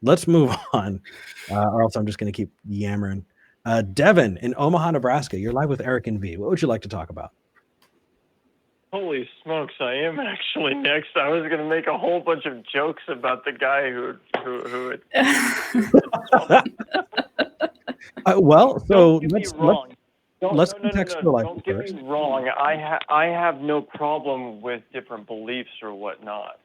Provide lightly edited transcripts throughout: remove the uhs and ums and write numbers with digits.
let's move on, or else I'm just going to keep yammering. Devon in Omaha, Nebraska, you're live with Eric and V. What would you like to talk about? Holy smokes, I am actually next. I was going to make a whole bunch of jokes about the guy who Well, so don't get me let's wrong. let's No. contextualize Don't it get first. me wrong. I have no problem with different beliefs or whatnot.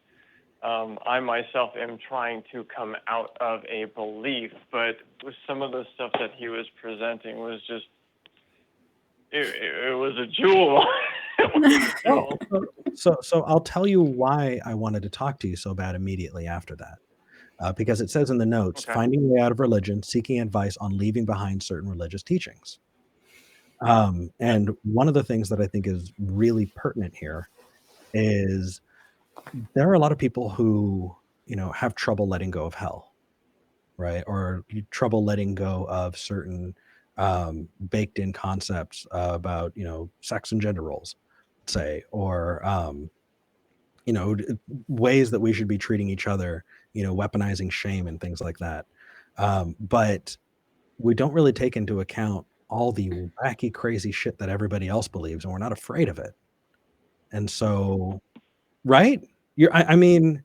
I myself am trying to come out of a belief, but with some of the stuff that he was presenting was just it was a jewel. It was a jewel. So I'll tell you why I wanted to talk to you so bad immediately after that. Because it says in the notes, Okay. finding a way out of religion, seeking advice on leaving behind certain religious teachings. And one of the things that I think is really pertinent here is there are a lot of people who, have trouble letting go of hell, right? Or trouble letting go of certain baked in concepts about, sex and gender roles, say, or, ways that we should be treating each other, weaponizing shame and things like that. But we don't really take into account all the wacky, crazy shit that everybody else believes, and we're not afraid of it. And so, right? I mean,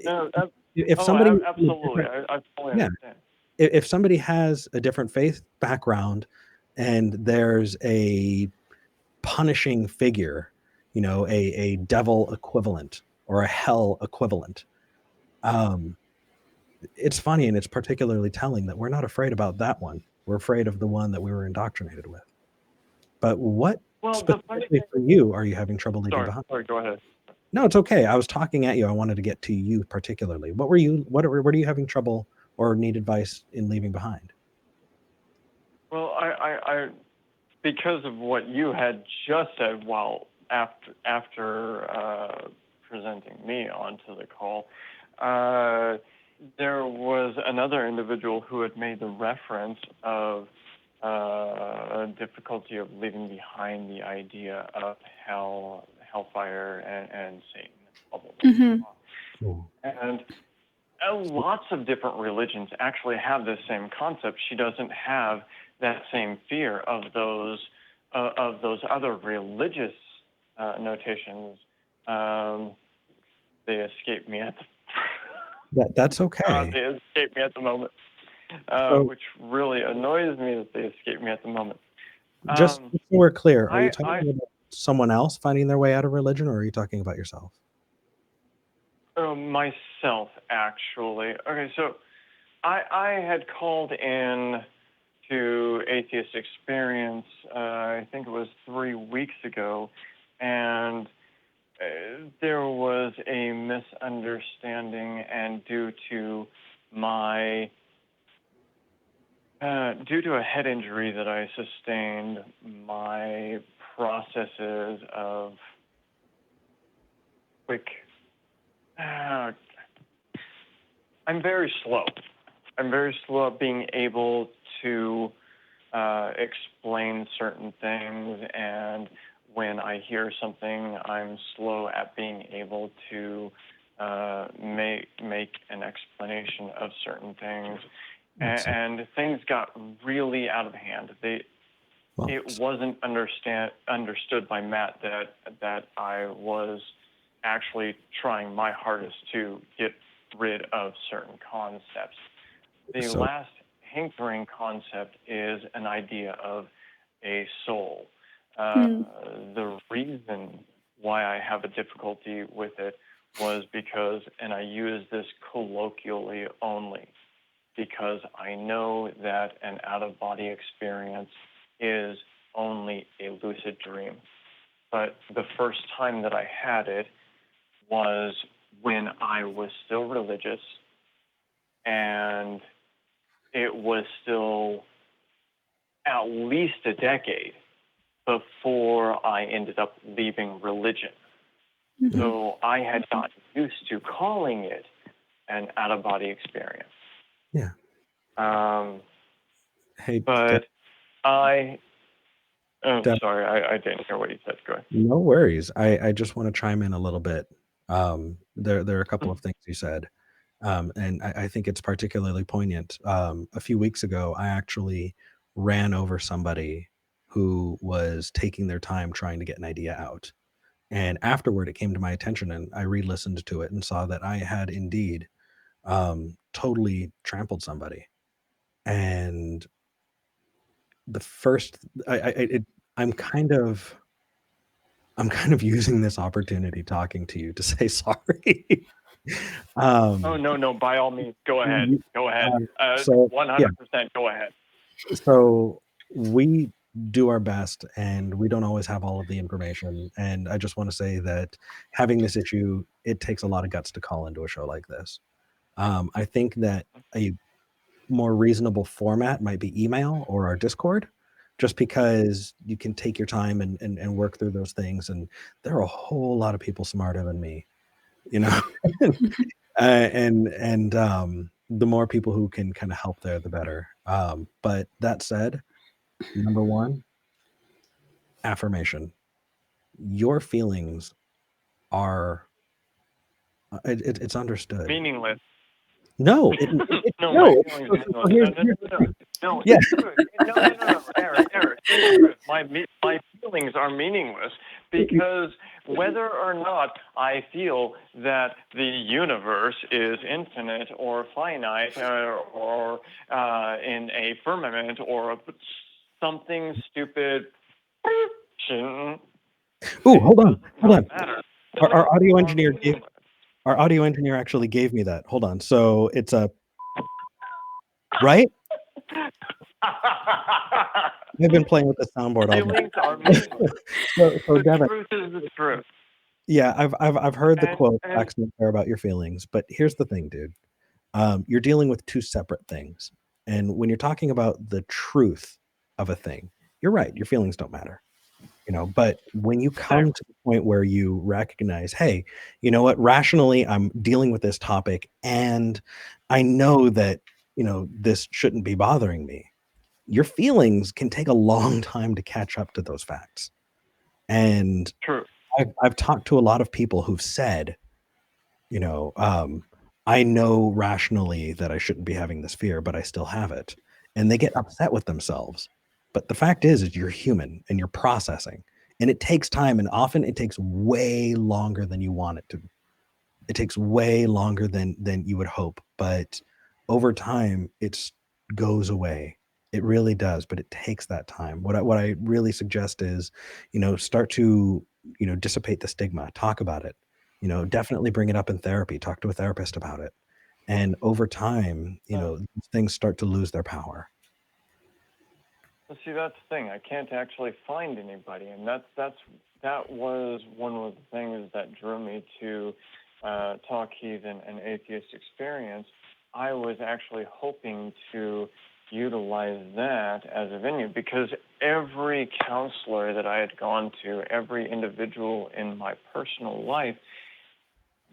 No, if somebody, absolutely. I totally yeah, understand. if somebody has a different faith background, and there's a punishing figure, a devil equivalent or a hell equivalent, um, it's funny and it's particularly telling that we're not afraid about that one. We're afraid of the one that we were indoctrinated with. But what Well, the funny specifically thing. for you are you having trouble leaving behind? Sorry. Go ahead. No, it's okay. I was talking at you. I wanted to get to you particularly. What are you having trouble or need advice in leaving behind? Well, I because of what you had just said while after presenting me onto the call, there was another individual who had made the reference of difficulty of leaving behind the idea of hellfire, and Satan, blah, blah, blah, Mm-hmm. blah. And lots of different religions actually have this same concept. She doesn't have that same fear of those other religious notations. They escape me at That's okay. they escape me at the moment, which really annoys me that they escape me at the moment. Just so we're clear, are you I talking about someone else finding their way out of religion, or are you talking about yourself? Myself, actually. Okay, so I had called in to Atheist Experience, I think it was 3 weeks ago, and there was a misunderstanding, and due to a head injury that I sustained, my processes of I'm very slow. I'm very slow at being able to explain certain things, and when I hear something, I'm slow at being able to make an explanation of certain things. And things got really out of hand. It wasn't understood by Matt that I was actually trying my hardest to get rid of certain concepts. The last hankering concept is an idea of a soul. The reason why I have a difficulty with it was because, and I use this colloquially only, because I know that an out-of-body experience is only a lucid dream. But the first time that I had it was when I was still religious, and it was still at least a decade before I ended up leaving religion. Mm-hmm. So I had gotten used to calling it an out-of-body experience. Yeah. Hey, but sorry, I didn't hear what you said. Go ahead. No worries. I just want to chime in a little bit. There are a couple of things you said. And I think it's particularly poignant. A few weeks ago, I actually ran over somebody who was taking their time trying to get an idea out. And afterward, it came to my attention, and I re-listened to it and saw that I had indeed totally trampled somebody. And the first, I'm kind of using this opportunity talking to you to say sorry. Oh, um, no, by all means, go ahead. you- Go ahead. so yeah, 100% go ahead. so we do our best, and we don't always have all of the information. And I just want to say that having this issue, it takes a lot of guts to call into a show like this. I think that a more reasonable format might be email or our Discord, just because you can take your time and work through those things. And there are a whole lot of people smarter than me, you know. And the more people who can kind of help there, the better. But that said, number one, affirmation. Your feelings are it's understood. Meaningless. No, No, my no. feelings So, are so meaningless. here's the thing. No, Yeah. it's true. No, Eric, it's true. My feelings are meaningless because whether or not I feel that the universe is infinite or finite or in a firmament or something stupid, Ooh, hold on. matter. Our audio Are engineer meaningless. our audio engineer actually gave me that. Hold on. So it's a right? I've been playing with the soundboard all day. Feelings are meaningless. So The Devon, truth is the truth. yeah, I've heard the quote, And "Facts don't care about your feelings," but here's the thing, dude. You're dealing with two separate things, and when you're talking about the truth of a thing, you're right. Your feelings don't matter, you know. But when you come to the point where you recognize, hey, you know what? Rationally, I'm dealing with this topic, and I know that this shouldn't be bothering me. Your feelings can take a long time to catch up to those facts. And true. I've talked to a lot of people who've said, you know, I know rationally that I shouldn't be having this fear, but I still have it. And they get upset with themselves. But the fact is you're human and you're processing. And it takes time, and often it takes way longer than you want it to. It takes way longer than you would hope, but over time it goes away. It really does, but it takes that time. What I really suggest is, start to, dissipate the stigma, talk about it. Definitely bring it up in therapy, talk to a therapist about it. And over time, these things start to lose their power. Well, see, that's the thing. I can't actually find anybody, and that was one of the things that drew me to Talk Heathen and Atheist Experience. I was actually hoping to utilize that as a venue because every counselor that I had gone to, every individual in my personal life,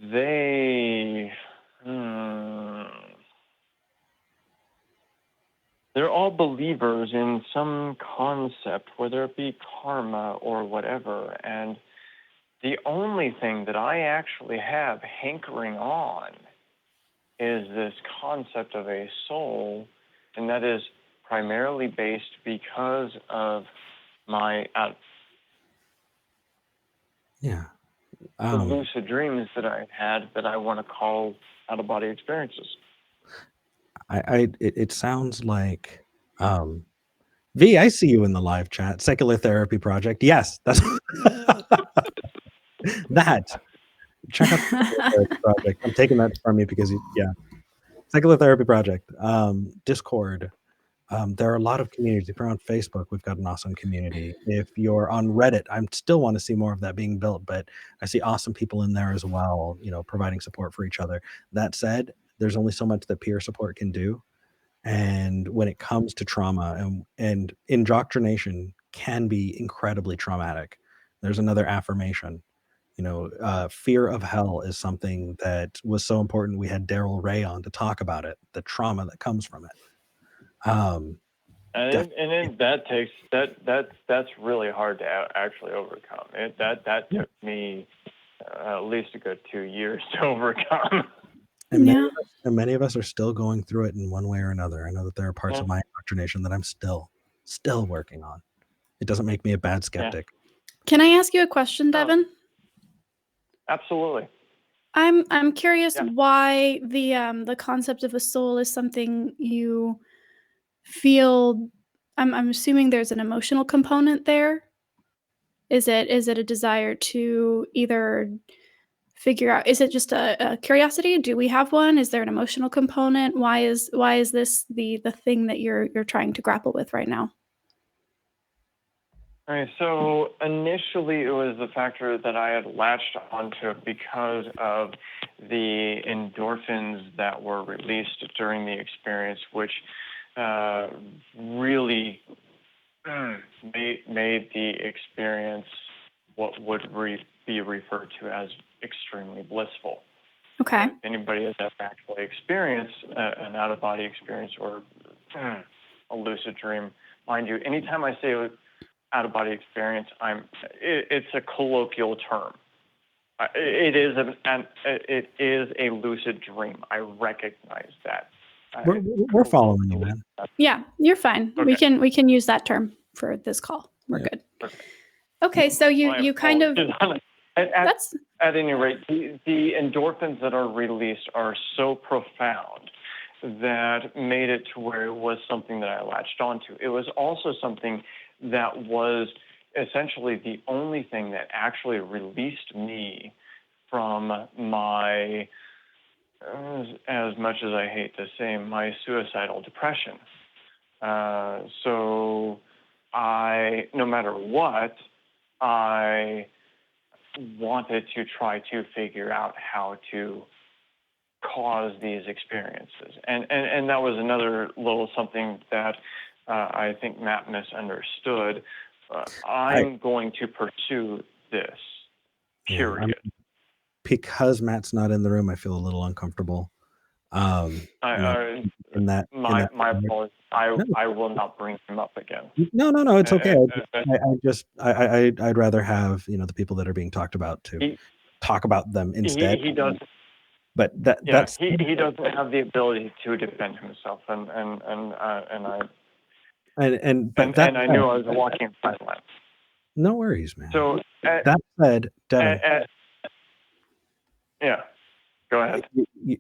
they they're all believers in some concept, whether it be karma or whatever. And the only thing that I actually have hankering on is this concept of a soul, and that is primarily based because of my the lucid dreams that I had that I want to call out-of-body experiences. It sounds like V, I see you in the live chat. Secular Therapy Project. Yes, that's that. Check out the Secular Therapy Project. I'm taking that from you because Secular Therapy Project. Discord. There are a lot of communities. If you're on Facebook, we've got an awesome community. If you're on Reddit, I still want to see more of that being built, but I see awesome people in there as well, providing support for each other. That said, there's only so much that peer support can do. And when it comes to trauma and indoctrination can be incredibly traumatic. There's another affirmation. Fear of hell is something that was so important. We had Daryl Ray on to talk about it, the trauma that comes from it. And that's really hard to actually overcome. That took me at least a good 2 years to overcome. And Yeah. many of us are still going through it in one way or another. I know that there are parts of my indoctrination that I'm still working on. It doesn't make me a bad skeptic. Can I ask you a question, Devon? Absolutely. I'm curious why the concept of a soul is something you feel. I'm assuming there's an emotional component there. Is it a desire to either figure out? Is it just a curiosity? Do we have one? Is there an emotional component? Why is this the thing that you're trying to grapple with right now? All right, so initially it was the factor that I had latched onto because of the endorphins that were released during the experience, which really made the experience what would be referred to as extremely blissful. Okay. If anybody has ever actually experienced an out-of-body experience or a lucid dream, mind you, anytime I say out-of-body experience, it's a colloquial term. It is a lucid dream. I recognize that. We're following you, man. Yeah, you're fine. Okay. We can use that term for this call. We're good. Okay, so you kind of at any rate, the endorphins that are released are so profound that made it to where it was something that I latched onto. It was also something that was essentially the only thing that actually released me from my, as much as I hate to say, my suicidal depression. So no matter what, I wanted to try to figure out how to cause these experiences. And that was another little something that I think Matt misunderstood. I'm going to pursue this, period. Because Matt's not in the room, I feel a little uncomfortable. My apologies. I will not bring him up again. No, it's okay. I'd rather have the people that are being talked about to talk about them instead. He does. But that's he doesn't have the ability to defend himself, and I knew I was walking in silence. No worries, man. So that said, Devon. Yeah, go ahead.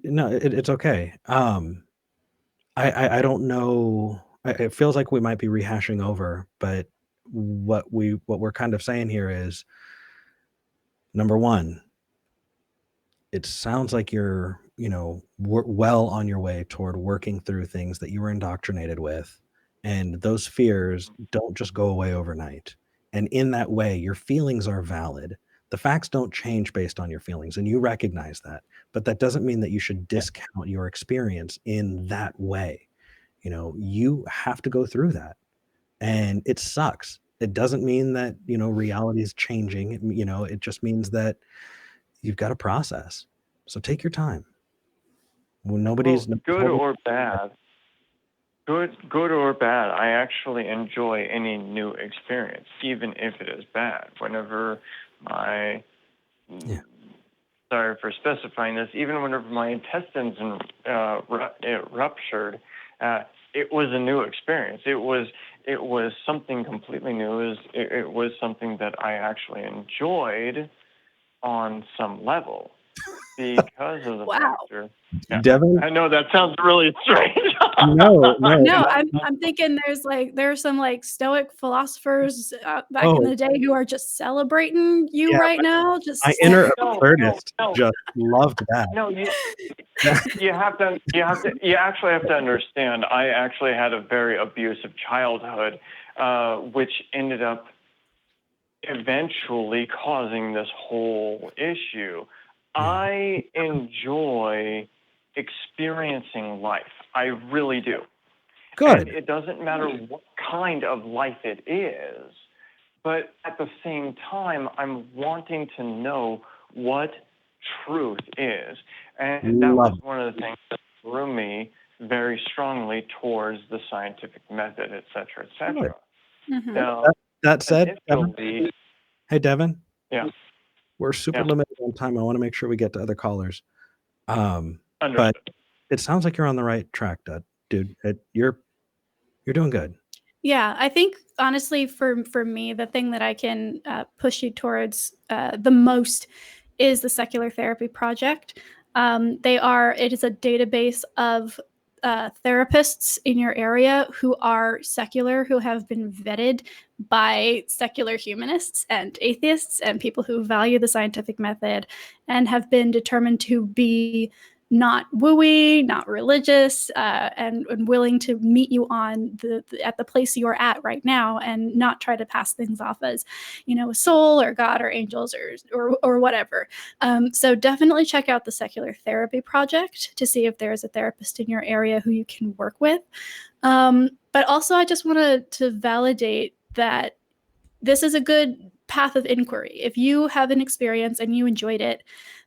No, it's okay. I don't know. It feels like we might be rehashing over, but what we're kind of saying here is, number one, it sounds like you're well on your way toward working through things that you were indoctrinated with, and those fears don't just go away overnight. And in that way, your feelings are valid. The facts don't change based on your feelings, and you recognize that. But that doesn't mean that you should discount your experience in that way. You have to go through that, and it sucks. It doesn't mean that reality is changing. It just means that you've got to process. So take your time. When nobody's good or bad. Good or bad, I actually enjoy any new experience, even if it is bad. Whenever sorry for specifying this, even whenever my intestines ruptured, it was a new experience. It was something completely new. It was something that I actually enjoyed on some level because of the factor. Yeah. Devon? I know that sounds really strange. No, I'm thinking there's some stoic philosophers back in the day who are just celebrating you right now. Just my inner absurdist just loved that. No, you actually have to understand. I actually had a very abusive childhood, which ended up eventually causing this whole issue. I enjoy experiencing life. I really do. Good. And it doesn't matter what kind of life it is, but at the same time, I'm wanting to know what truth is. And that was one of the things that drew me very strongly towards the scientific method, et cetera, et cetera. Mm-hmm. Now, that said, hey, Devon. Yeah. We're super limited on time. I want to make sure we get to other callers. Understood. But it sounds like you're on the right track, dude. You're doing good. Yeah, I think honestly, for me, the thing that I can push you towards the most is the Secular Therapy Project. It is a database of therapists in your area who are secular, who have been vetted by secular humanists and atheists and people who value the scientific method and have been determined to be not wooey, not religious, and willing to meet you on at the place you're at right now, and not try to pass things off as, a soul or God or angels or whatever. So definitely check out the Secular Therapy Project to see if there's a therapist in your area who you can work with. But also, I just wanted to validate that this is a good path of inquiry. If you have an experience and you enjoyed it,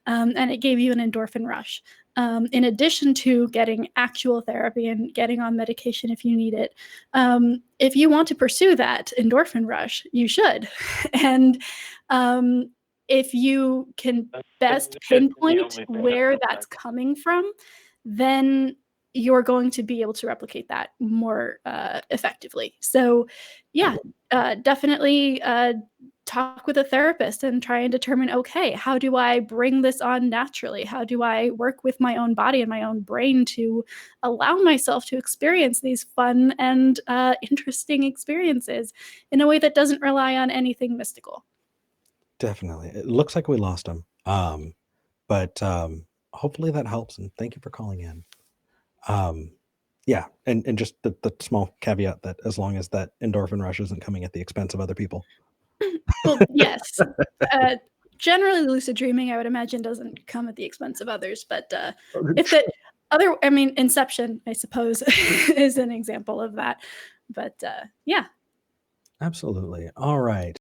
and it gave you an endorphin rush, in addition to getting actual therapy and getting on medication if you need it, if you want to pursue that endorphin rush, you should. And if you can best pinpoint where that's coming from, then you're going to be able to replicate that more effectively. So yeah, definitely talk with a therapist and try and determine, okay, how do I bring this on naturally? How do I work with my own body and my own brain to allow myself to experience these fun and interesting experiences in a way that doesn't rely on anything mystical? Definitely. It looks like we lost him. But hopefully that helps. And thank you for calling in. Yeah. And just the small caveat that as long as that endorphin rush isn't coming at the expense of other people. Well, yes. Generally, lucid dreaming, I would imagine, doesn't come at the expense of others. But if it Inception, I suppose, is an example of that. But yeah. Absolutely. All right.